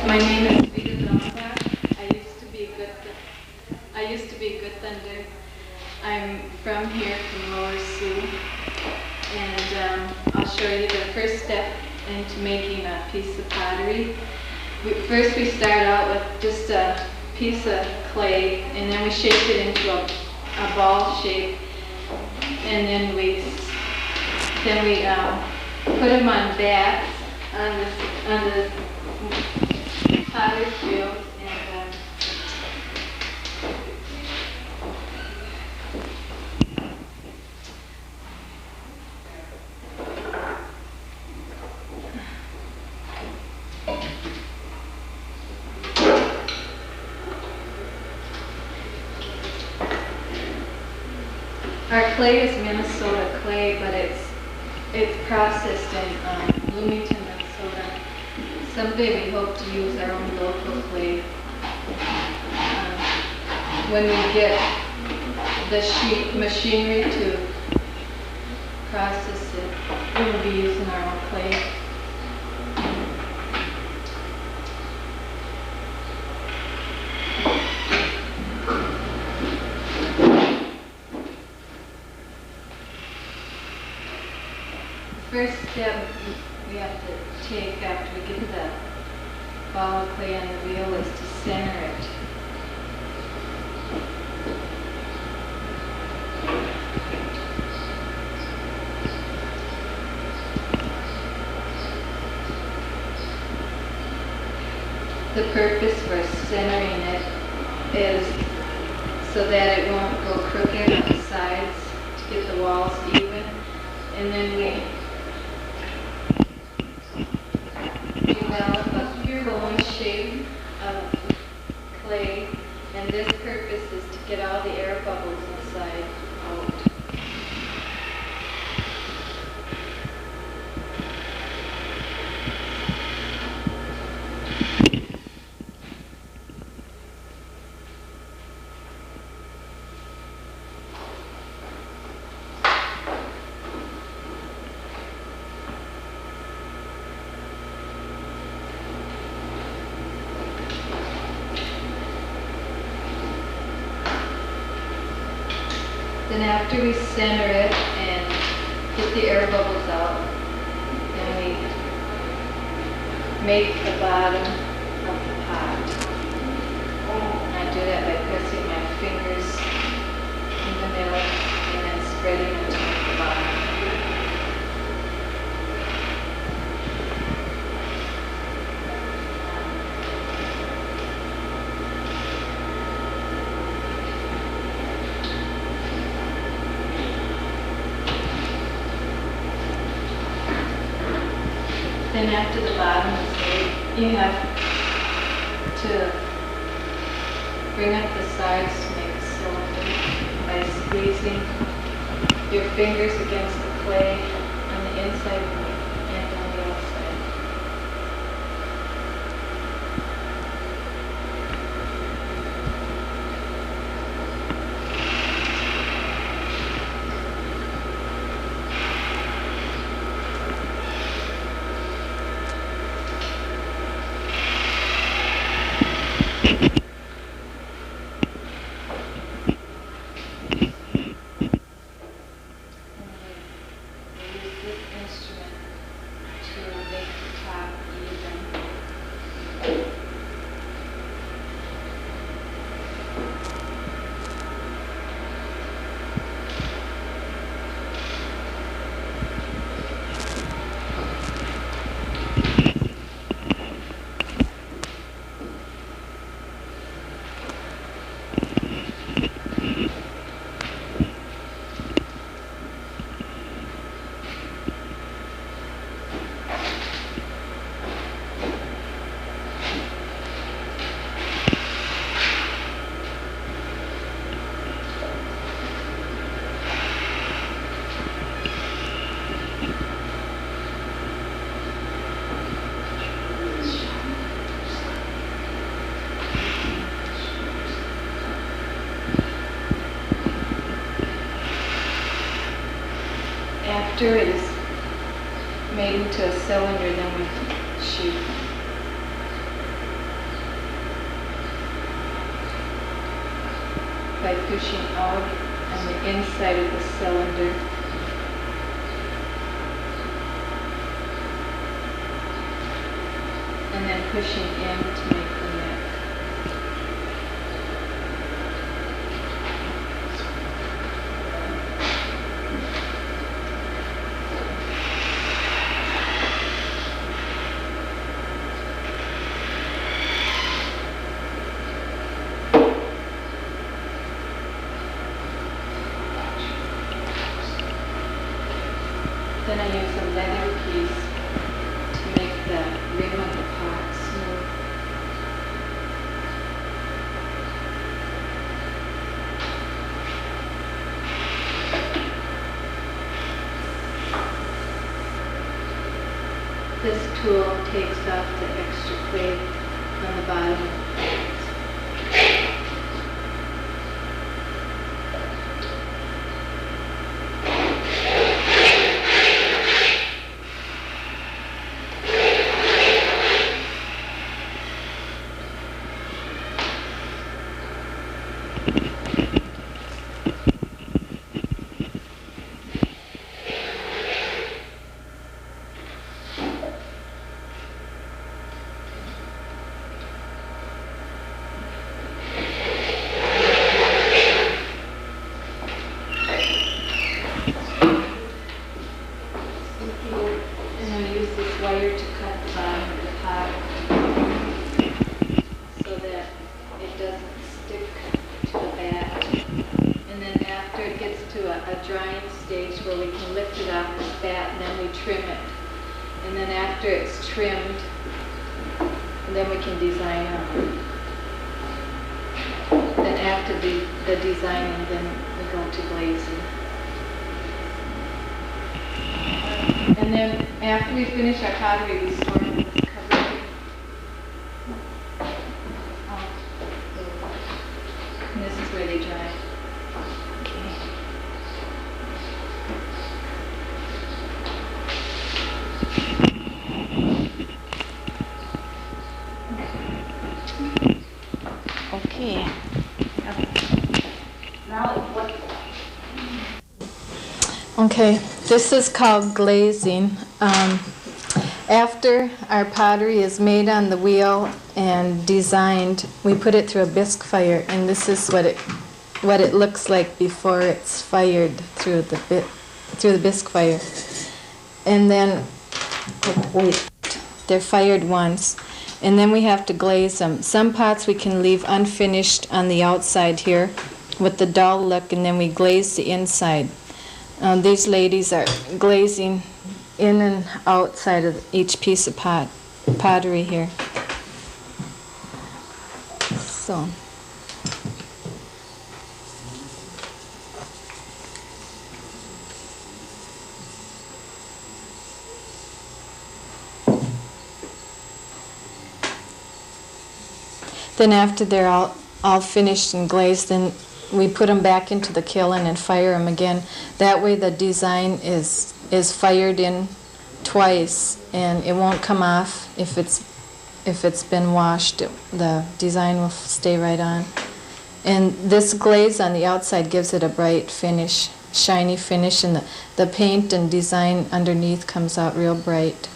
My name is Dakota Design. I used to be Good Thunder. I'm from here, from Lower Sioux, and I'll show you the first step into making a piece of pottery. First we start out with just a piece of clay, and then we shape it into a ball shape, and then we put them on bats on the potter's wheel, and our clay is Minnesota clay, but it's processed in Bloomington, Minnesota. Someday we hope to use our own local clay. When we get the machinery to process it, we will be using our own clay. First step we have to take after we get the ball of clay on the wheel is to center it. The purpose for centering it is so that it won't go crooked on the sides, to get the walls even, and then we develop a cone shape of clay, and this purpose is to get all the air bubbles inside out. Then after we center it and get the air bubbles out, then we make the bottom of the pot. And I do that by pressing my fingers in the middle and then spreading it to the bottom. Then after the bottom is made, you have to bring up the sides to make a cylinder by squeezing your fingers against the clay on the inside and on the outside. After it is made into a cylinder, then we shoot. by pushing out on the inside of the cylinder. And then pushing in to make the neck. Then I use a leather piece to make the rim of the pot smooth. This tool takes off the extra clay on the bottom of the plate. Wire to cut the bottom of the pot so that it doesn't stick to the bat. And then after it gets to a drying stage where we can lift it off the bat, and then we trim it. And then after it's trimmed, then we can design on it. Then after the designing, then we go to glazing. And then after we finish our pottery, we store it in this cupboard. And this is where they dry. Okay. Okay, this is called glazing. After our pottery is made on the wheel and designed, we put it through a bisque fire, and this is what it looks like before it's fired through the bisque fire. And then they're fired once, and then we have to glaze them. Some pots we can leave unfinished on the outside here with the dull look, and then we glaze the inside. These ladies are glazing in and outside of each piece of pottery here. So. Then after they're all finished and glazed, then we put them back into the kiln and fire them again. That way the design is fired in twice, and it won't come off if it's been washed. The design will stay right on. And this glaze on the outside gives it a bright finish, shiny finish, and the paint and design underneath comes out real bright.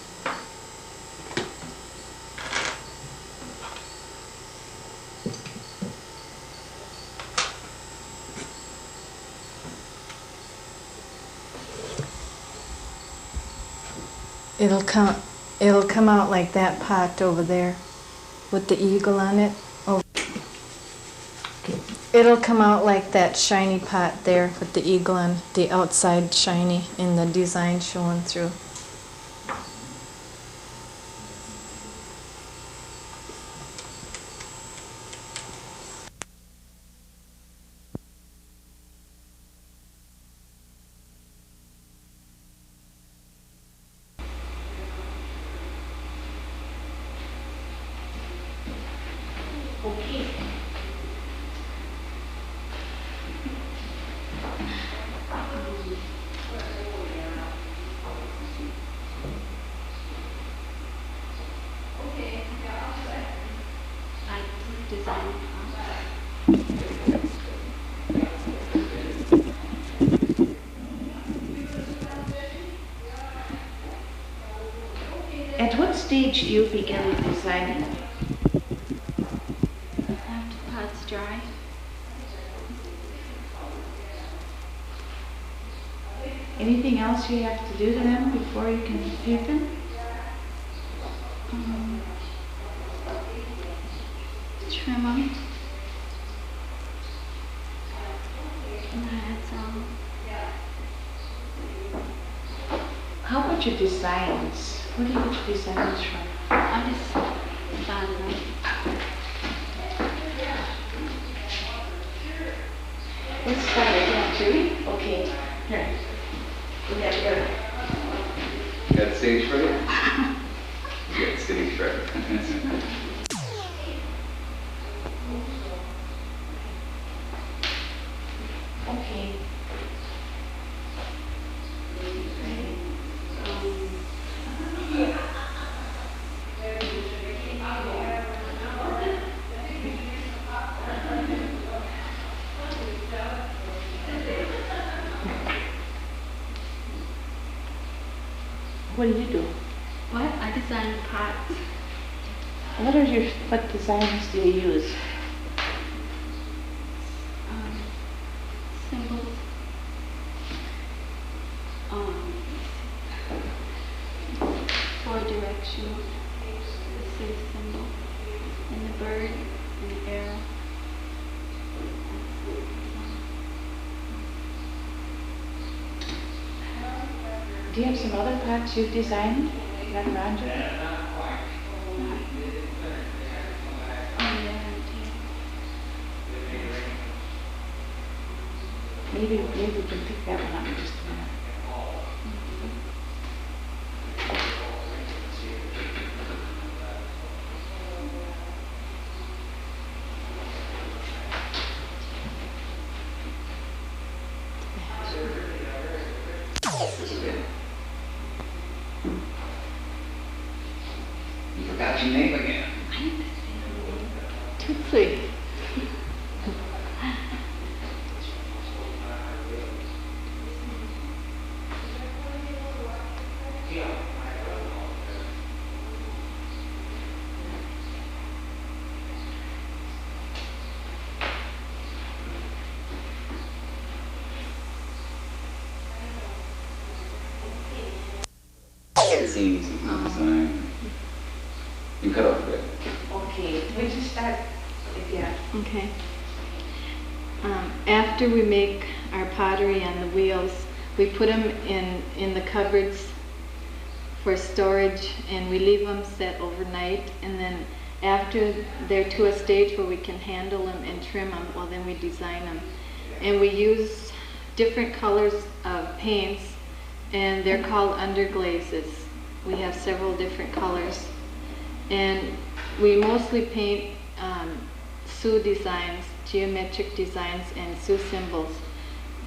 It'll come out like that pot over there with the eagle on it. It'll come out like that shiny pot there with the eagle on the outside, shiny, and the design showing through. Okay. I design. stage do you begin with designing? After the pot's dry. Anything else you have to do to them before you can paint them? Trim them. That's all. How about your designs? Where do you get your designs from? I just thought of them. Let's start again, shall we? Okay. Here. We got your... Got stage fright? You got stage fright. Okay. What do you do? What? I designed pots. What designs do you use? Symbols. Four directional. The Sioux symbol. And the bird and the arrow. Do you have some other pots you've designed? Got around you? Maybe we can pick that one up in just a minute. You forgot your name again. Tootsie. It's easy to design. You cut off a bit. Okay, we just start again. Okay. After we make our pottery on the wheels, we put them in the cupboards for storage, and we leave them set overnight, and then after they're to a stage where we can handle them and trim them, well then we design them. And we use different colors of paints, and they're called underglazes. We have several different colors. And we mostly paint Sioux designs, geometric designs, and Sioux symbols.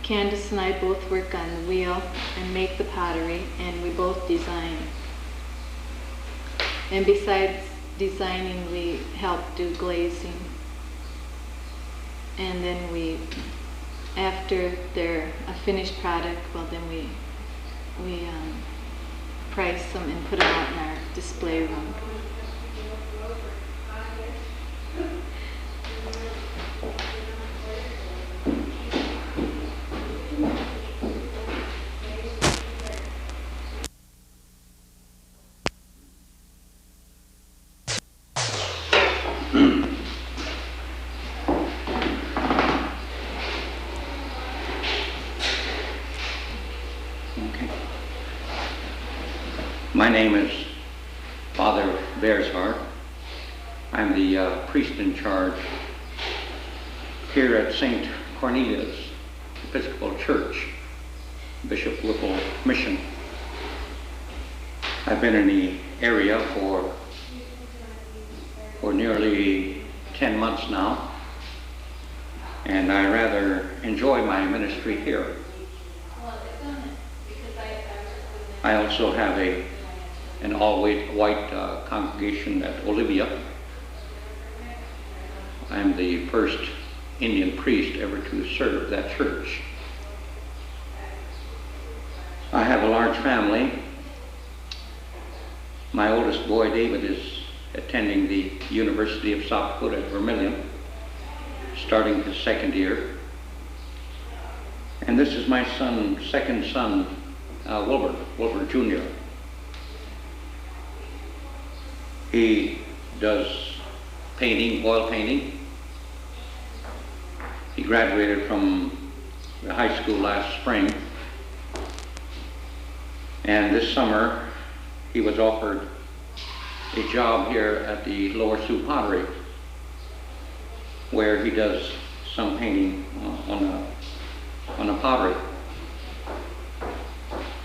Candace and I both work on the wheel and make the pottery, and we both design. And besides designing, we help do glazing. And then we, after they're a finished product, well then we price them and put them out in our display room. My name is Father Bearsheart. I'm the priest in charge here at St. Cornelius Episcopal Church, Bishop Whipple Mission. I've been in the area for nearly 10 months now, and I rather enjoy my ministry here. I also have an all-white congregation at Olivia. I'm the first Indian priest ever to serve that church. I have a large family. My oldest boy, David, is attending the University of South Dakota at Vermilion, starting his second year. And this is my second son, Wilbur Jr. He does painting, oil painting. He graduated from the high school last spring. And this summer, he was offered a job here at the Lower Sioux Pottery, where he does some painting on a pottery.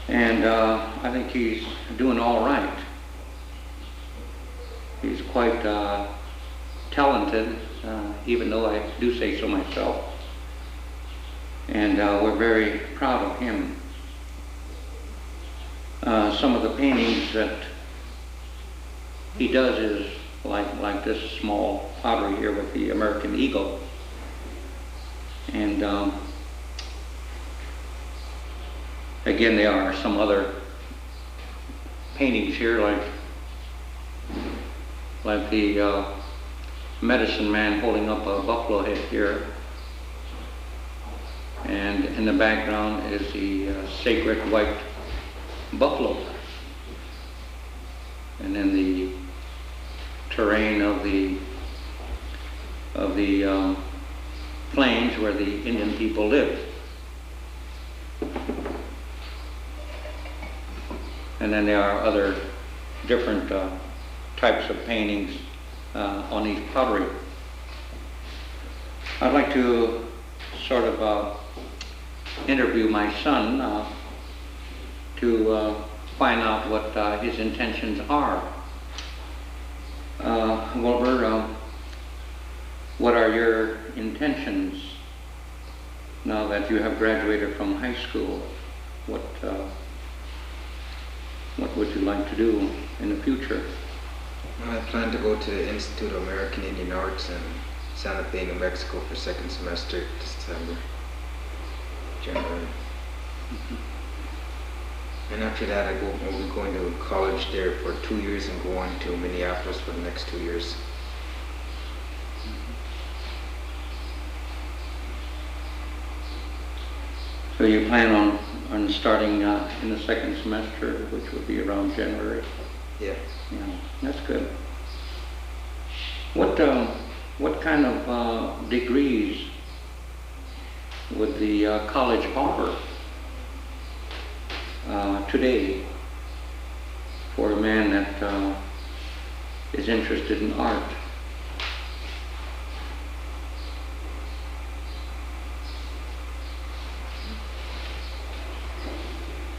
And I think he's doing all right. He's quite talented, even though I do say so myself. And we're very proud of him. Some of the paintings that he does is like this small pottery here with the American eagle. And again, there are some other paintings here, like the medicine man holding up a buffalo head here. And in the background is the sacred white buffalo. And then the terrain of the plains where the Indian people live. And then there are other different types of paintings on each pottery. I'd like to sort of interview my son to find out what his intentions are. Wilbur, what are your intentions now that you have graduated from high school? What would you like to do in the future? I plan to go to the Institute of American Indian Arts in Santa Fe, New Mexico for second semester, January. And after that, I'll be going to college there for 2 years and go on to Minneapolis for the next 2 years. So you plan on starting in the second semester, which would be around January? Yeah. Yeah, that's good. What kind of degrees would the college offer today for a man that is interested in art?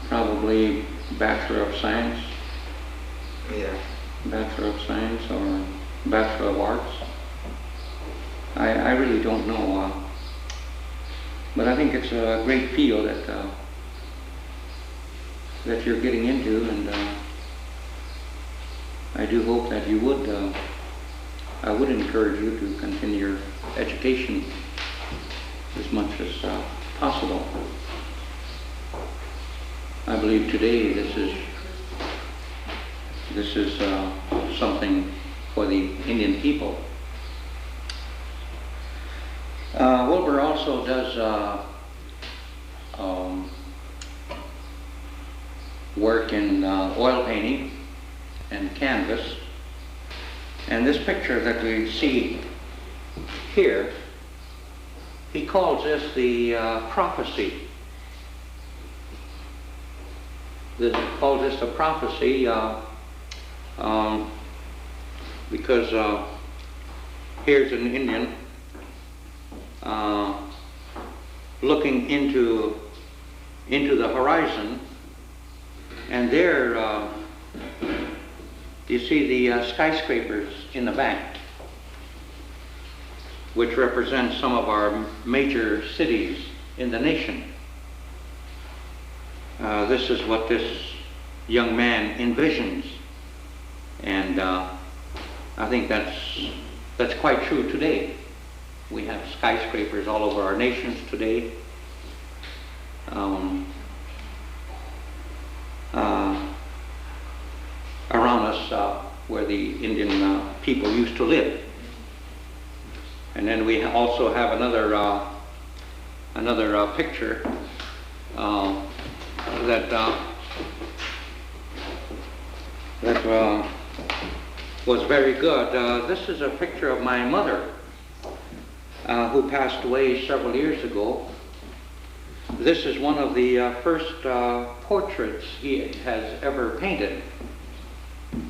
Probably Bachelor of Science. Yeah. Bachelor of Science or Bachelor of Arts. I really don't know, but I think it's a great field that you're getting into, and I do hope that you would. I would encourage you to continue your education as much as possible. I believe today this is something for the Indian people. Wilbur also does work in oil painting and canvas. And this picture that we see here, he calls this the prophecy. He calls this a prophecy because here's an Indian looking into the horizon, and there you see the skyscrapers in the back, which represent some of our major cities in the nation. This is what this young man envisions, and I think that's quite true today. We have skyscrapers all over our nations today. Around us where the Indian people used to live. And then we also have another picture that was very good. This is a picture of my mother, who passed away several years ago. This is one of the first portraits he has ever painted.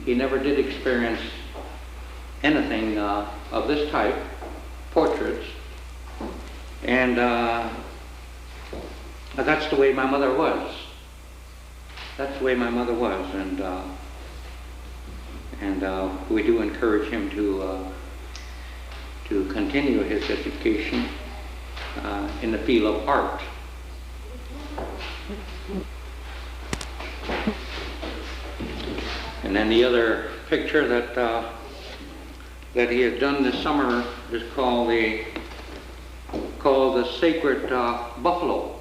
He never did experience anything of this type, portraits, and that's the way my mother was. That's the way my mother was, and we do encourage him to continue his education in the field of art. And then the other picture that he has done this summer is called the Sacred Buffalo.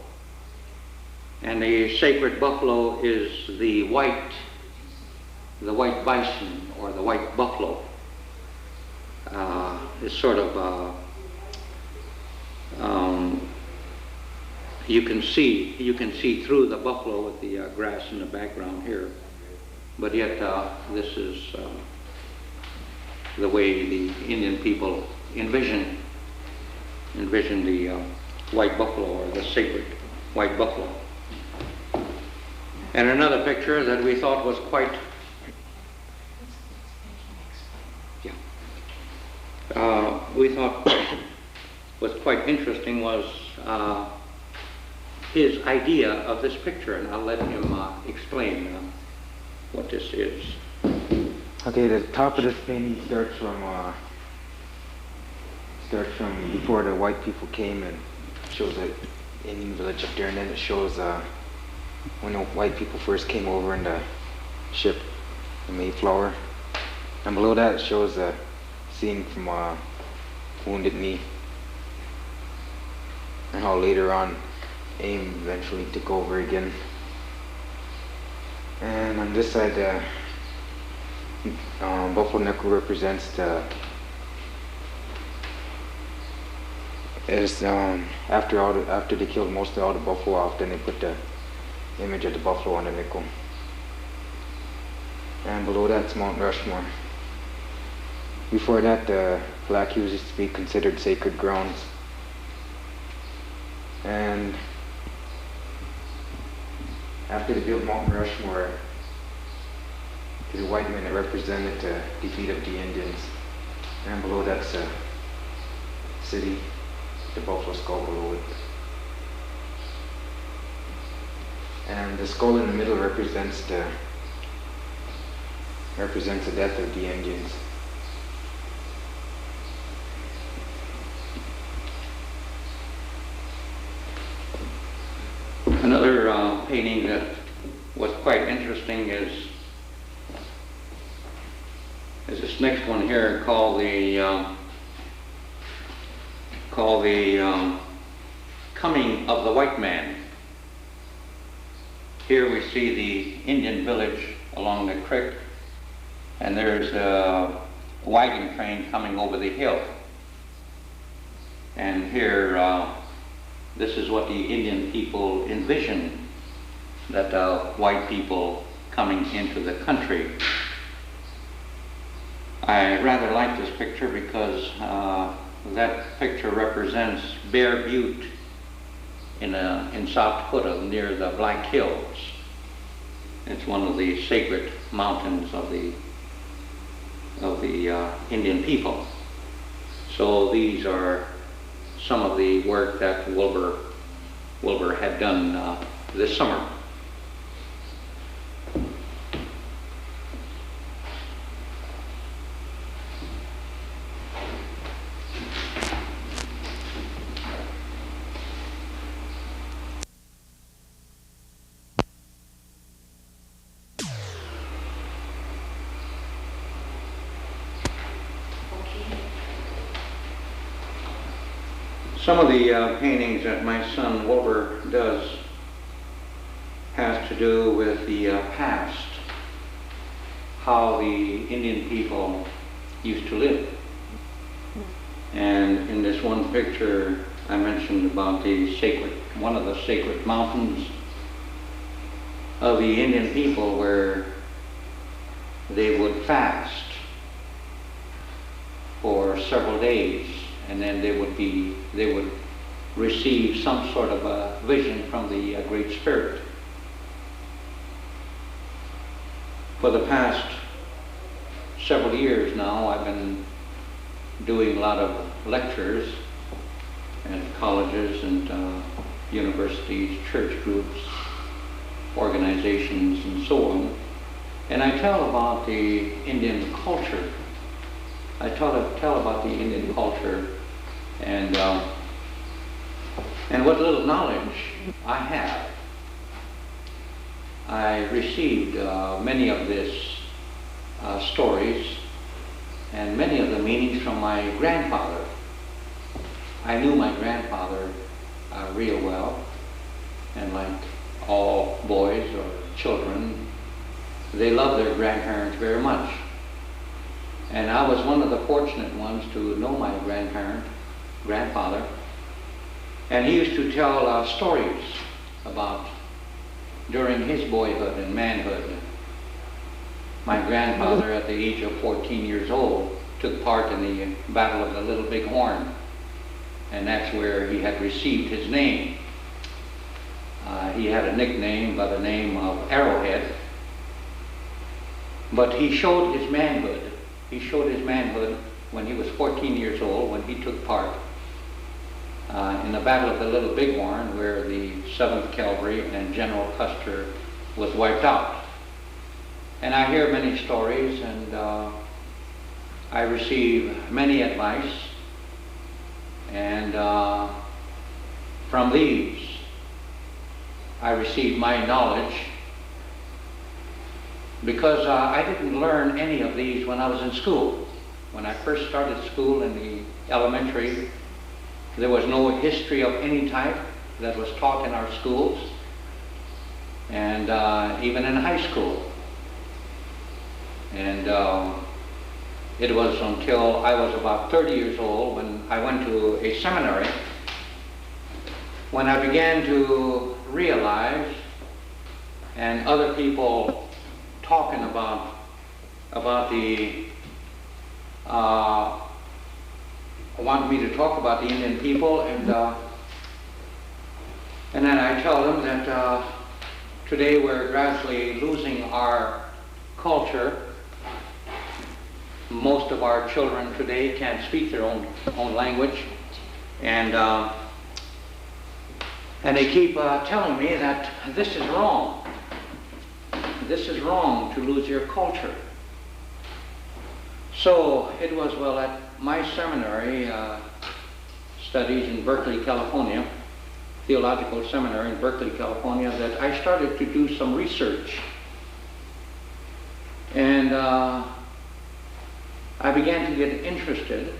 And the sacred buffalo is the white bison, or the white buffalo. It's sort of you can see through the buffalo with the grass in the background here, but yet this is the way the Indian people envision the white buffalo, or the sacred white buffalo. And another picture that we thought was quite was quite interesting was his idea of this picture, and I'll let him explain what this is. Okay, the top of this painting starts from before the white people came, and shows the Indian village up there, and then it shows when the white people first came over in the ship, the Mayflower. And below that it shows a scene from Wounded Knee, and how later on AIM eventually took over again. And on this side, buffalo knuckle represents after they killed most of all the buffalo off, then they put the image of the buffalo on the nickel. And below that's Mount Rushmore. Before that, the Black Hills used to be considered sacred grounds. And after they built Mount Rushmore, to the white men it represented the defeat of the Indians. And below that's a city, the buffalo skull below it. And the skull in the middle represents the death of the Indians. Another painting that was quite interesting is this next one here, called the Coming of the White Man. Here we see the Indian village along the creek, and there's a wagon train coming over the hill. And here, this is what the Indian people envision, that white people coming into the country. I rather like this picture because that picture represents Bear Butte in South Dakota, near the Black Hills. It's one of the sacred mountains of the Indian people. So these are some of the work that Wilbur had done this summer. Some of the paintings that my son Wilbur does has to do with the past. how the Indian people used to live. And in this one picture, I mentioned about one of the sacred mountains of the Indian people where they would fast for several days, and then they would receive some sort of a vision from the Great Spirit. For the past several years now, I've been doing a lot of lectures at colleges and universities, church groups, organizations, and so on. And I tell about the Indian culture. I tell about the Indian culture and what little knowledge I have. I received many of these stories and many of the meanings from my grandfather. I knew my grandfather real well, and like all boys or children, they love their grandparents very much. And I was one of the fortunate ones to know my grandfather, and he used to tell stories about during his boyhood and manhood. My grandfather, at the age of 14 years old, took part in the Battle of the Little Big Horn, and that's where he had received his name. He had a nickname by the name of Arrowhead, but he showed his manhood. He showed his manhood when he was 14 years old, when he took part in the Battle of the Little Bighorn, where the 7th Cavalry and General Custer was wiped out. And I hear many stories, and I receive many advice, and from these I received my knowledge, because I didn't learn any of these when I was in school. When I first started school in the elementary, there was no history of any type that was taught in our schools, and even in high school. And it was until I was about 30 years old when I went to a seminary when I began to realize, and other people talking about the wanted me to talk about the Indian people, and then I tell them that today we're gradually losing our culture. Most of our children today can't speak their own language, and they keep telling me that this is wrong. This is wrong to lose your culture. So it was, well, at my seminary studies in Berkeley, California, theological seminary in Berkeley, California, that I started to do some research. And I began to get interested,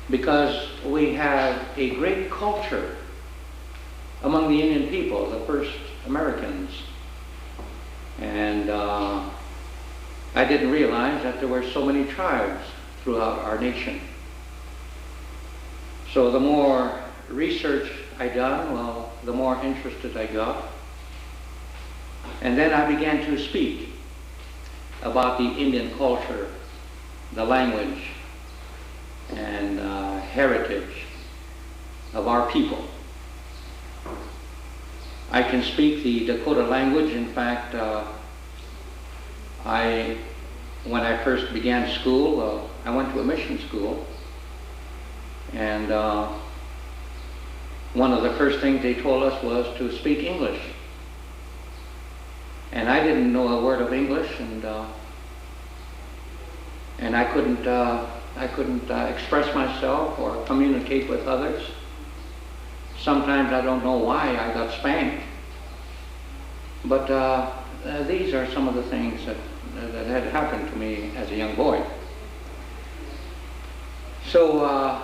because we have a great culture among the Indian people, the first Americans. And I didn't realize that there were so many tribes throughout our nation. So the more research I done, well, the more interested I got. And then I began to speak about the Indian culture, the language, and heritage of our people. I can speak the Dakota language. In fact, when I first began school, I went to a mission school, and one of the first things they told us was to speak English. And I didn't know a word of English, and I couldn't express myself or communicate with others. Sometimes I don't know why I got spanked, but these are some of the things that had happened to me as a young boy. So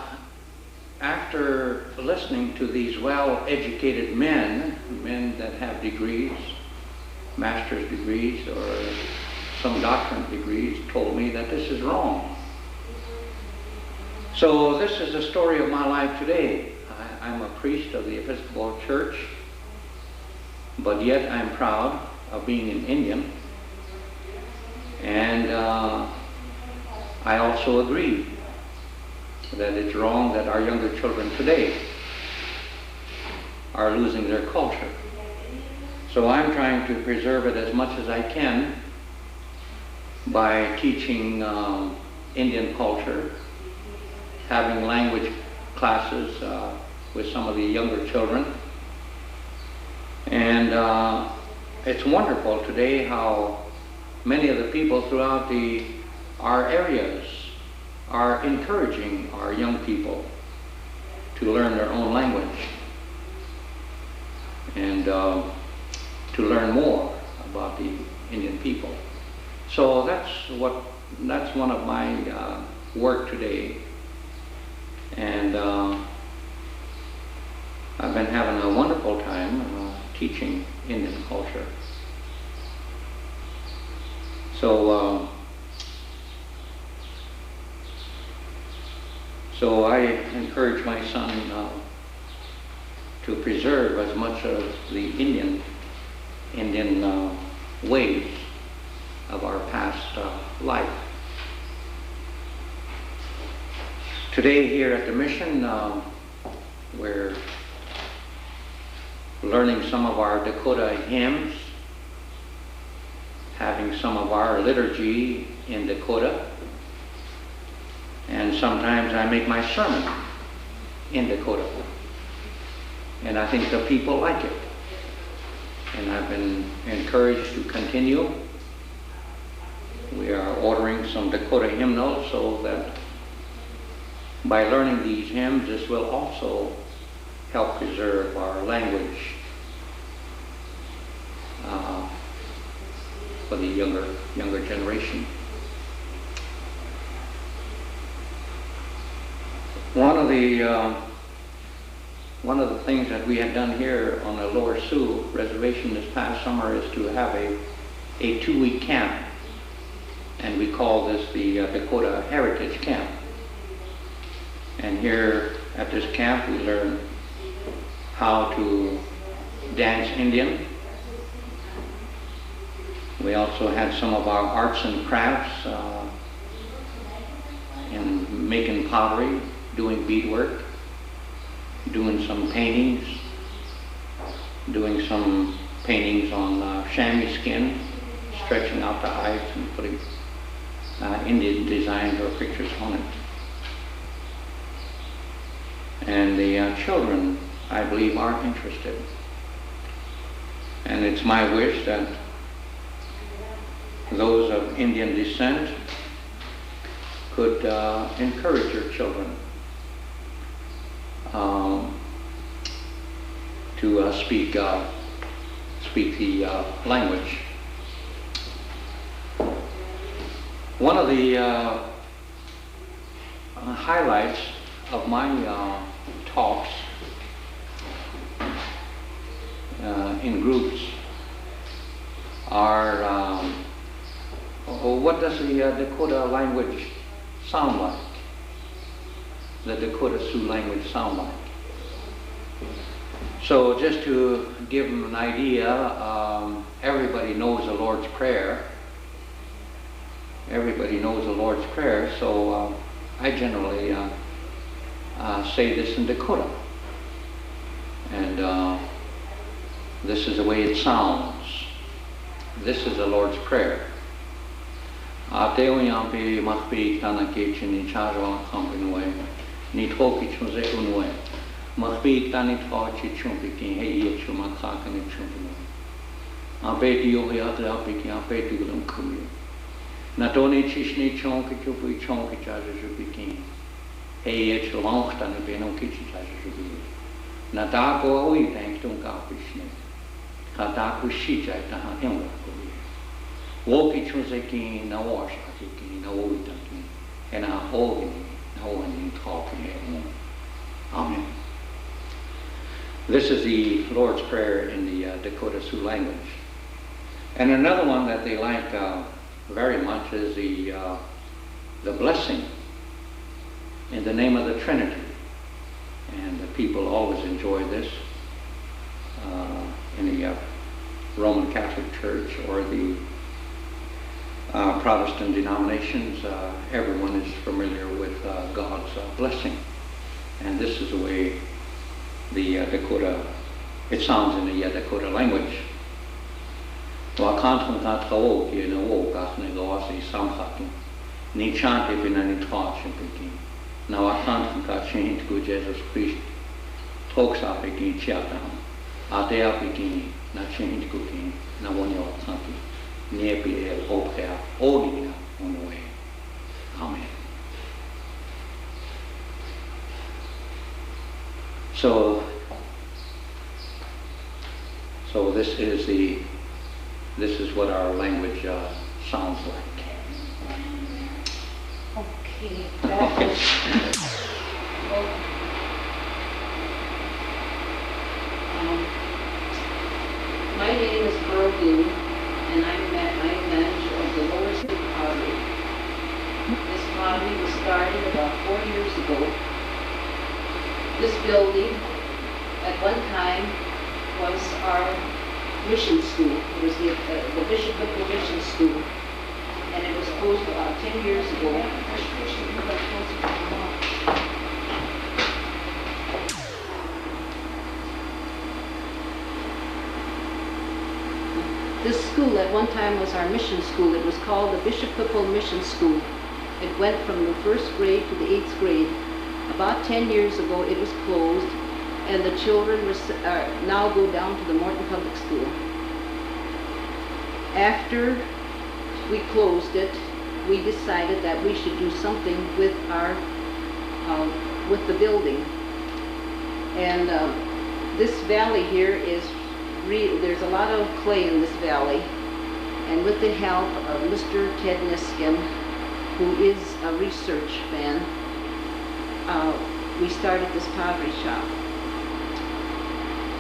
after listening to these well-educated men that have degrees, master's degrees or some doctorate degrees, told me that this is wrong. So this is the story of my life today. I'm a priest of the Episcopal Church, but yet I'm proud of being an Indian. And I also agree that it's wrong that our younger children today are losing their culture. So I'm trying to preserve it as much as I can by teaching Indian culture, having language classes with some of the younger children. And it's wonderful today how many of the people throughout our areas are encouraging our young people to learn their own language and to learn more about the Indian people. So that's one of my work today. And I've been having a wonderful time teaching Indian culture. So I encourage my son to preserve as much of the Indian ways of our past life. Today here at the mission, we're learning some of our Dakota hymns, having some of our liturgy in Dakota, and sometimes I make my sermon in Dakota. And I think the people like it. And I've been encouraged to continue. We are ordering some Dakota hymnals so that by learning these hymns, this will also help preserve our language for the younger generation. One of the things that we had done here on the Lower Sioux reservation this past summer is to have a 2-week camp, and we call this the Dakota Heritage Camp. And here at this camp we learn how to dance Indian. We also had some of our arts and crafts in making pottery, doing beadwork, doing some paintings, doing some paintings on chamois skin, stretching out the eyes and putting Indian designs or pictures on it. And the children, I believe, are interested. And it's my wish that those of Indian descent could encourage your children to speak the language. One of the highlights of my talks in groups are what does the Dakota language sound like? The Dakota Sioux language sound like? So just to give them an idea, everybody knows the Lord's Prayer. Everybody knows the Lord's Prayer, so I generally say this in Dakota. And this is the way it sounds. This is the Lord's Prayer. Ateo mahpi tanake chini charwa kampinwe ni toki chunze unwe mahpi tani tochi chumpikin hey chuma kakani chumpino ape dio yatra ape ki ape tugulum kuyo natoni chishni chonki chupi chonki charja chupikin hey chulong tani beno kichi charja chupi natako oi thank tung kapishne kataku shichai taha emwa kuyo Woki chunzeki na washaki na witaki and a holy no one talking. Amen. This is the Lord's Prayer in the Dakota Sioux language. And another one that they like very much is the blessing in the name of the Trinity. And the people always enjoy this in the Roman Catholic Church or the Protestant denominations. Everyone is familiar with God's blessing. And this is the way the Dakota, it sounds in the Dakota language. Ni chante pinani toshim peki. Now I can't change to Jesus Christ. Talks up again chapter. Ate up again. Na change cooking. Na one your santi. Near be el hope here. Only on the way. Amen. So this is what our language sounds like. Okay, that was, my name is Pearl Blue, and I'm manager of the Lower Sioux Pottery. This pottery was started about 4 years ago. This building, at one time, was our mission school. It was the Bishop of the Mission School, and it was closed about 10 years ago. This school at one time was our mission school. It was called the Bishop Whipple Mission School. It went from the 1st grade to the 8th grade. About 10 years ago it was closed, and the children now go down to the Morton Public School. After we closed it, we decided that we should do something with with the building. And this valley here is there's a lot of clay in this valley, and with the help of Mr. Ted Niskin, who is a research man, we started this pottery shop.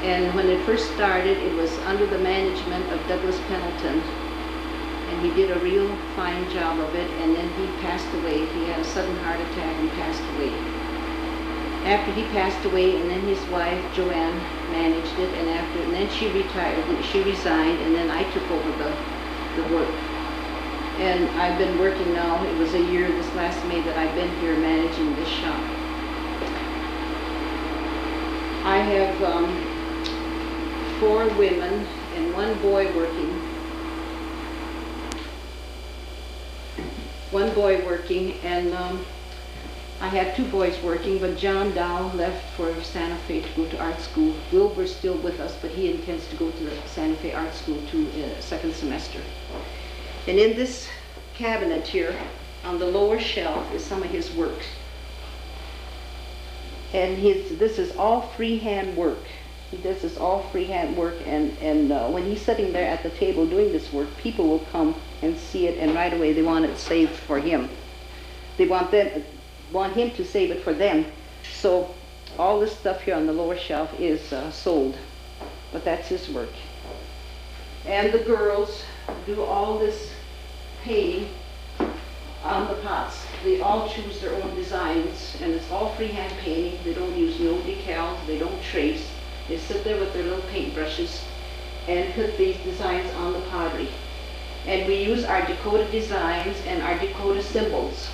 And when it first started, it was under the management of Douglas Pendleton, and he did a real fine job of it, and then he passed away. He had a sudden heart attack and passed away. After he passed away, and then his wife Joanne managed it, and then she retired, she resigned, and then I took over the work. And I've been working now, it was a year this last May that I've been here managing this shop. I have 4 women and 1 boy working. And I have 2 boys working, but John Dow left for Santa Fe to go to art school. Wilbur's still with us, but he intends to go to the Santa Fe Art School to 2nd semester. And in this cabinet here, on the lower shelf, is some of his work. And this is all freehand work. He does this all freehand work, and when he's sitting there at the table doing this work, people will come and see it, and right away they want it saved for him. They want him to save it for them. So all this stuff here on the lower shelf is sold, but that's his work. And the girls do all this painting on the pots. They all choose their own designs, and it's all freehand painting. They don't use no decals, they don't trace. They sit there with their little paintbrushes and put these designs on the pottery. And we use our Dakota designs and our Dakota symbols.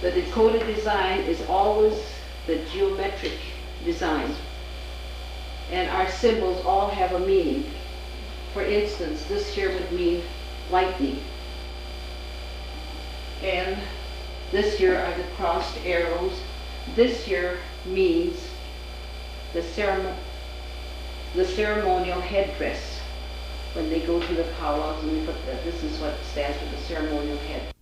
The Dakota design is always the geometric design. And our symbols all have a meaning. For instance, this here would mean lightning. And this here are the crossed arrows. This here means the ceremonial headdress when they go to the powwows, and this is what stands for the ceremonial head.